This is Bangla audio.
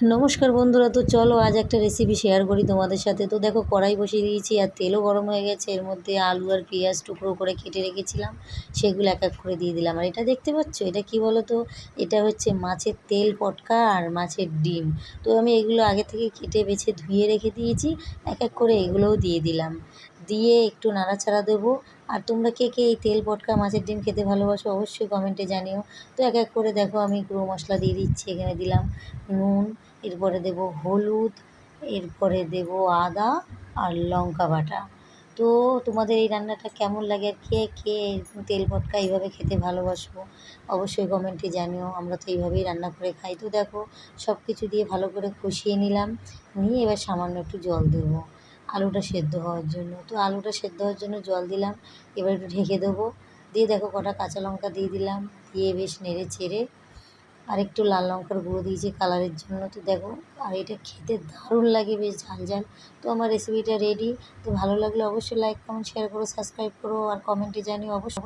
নমস্কার বন্ধুরা, তো চলো আজ একটা রেসিপি শেয়ার করি তোমাদের সাথে। তো দেখো, কড়াই বসিয়ে দিয়েছি আর তেলও গরম হয়ে গেছে। এর মধ্যে আলু আর পেঁয়াজ টুকরো করে কেটে রেখেছিলাম, সেগুলো এক এক করে দিয়ে দিলাম। আর এটা দেখতে পাচ্ছ, এটা কি বলো তো? এটা হচ্ছে মাছের তেল পটকা আর মাছের ডিম। তো আমি এগুলো আগে থেকে কেটে বেছে ধুয়ে রেখে দিয়েছি, এক এক করে এগুলোও দিয়ে দিলাম। দিয়ে একটু নাড়াচাড়া দেবো। আর তোমরা কে কে এই তেল পটকা মাছের ডিম খেতে ভালোবাসো অবশ্যই কমেন্টে জানিও। তো এক এক করে দেখো আমি গুঁড়ো মশলা দিয়ে দিচ্ছি। এখানে দিলাম নুন, এরপরে দেব হলুদ, এরপরে দেব আদা আর লঙ্কা বাটা। তো তোমাদের এই রান্নাটা কেমন লাগে, আর কে কে তেল পটকা এইভাবে খেতে ভালোবাসো অবশ্যই কমেন্টে জানিও। আমরা তো এইভাবেই রান্না করে খাই। তো দেখো, সব কিছু দিয়ে ভালো করে কষিয়ে নিলাম। নিয়ে এবার সামান্য একটু জল দেবো আলুটা সেদ্ধ হওয়ার জন্য। তো আলুটা সেদ্ধ হওয়ার জন্য জল দিলাম। এবার একটু ঢেকে দেবো। দিয়ে দেখো, কটা কাঁচা লঙ্কা দিয়ে দিলাম। দিয়ে বেশ নেড়ে চেড়ে আর একটু লাল লঙ্কার গুঁড়ো দিয়েছি কালারের জন্য। তো দেখো, আর এটা খেতে দারুণ লাগে, বেশ ঝাল ঝাল। তো আমার রেসিপিটা রেডি। তো ভালো লাগলে অবশ্যই লাইক কমেন্ট শেয়ার করো, সাবস্ক্রাইব করো আর কমেন্টে জানিও অবশ্যই।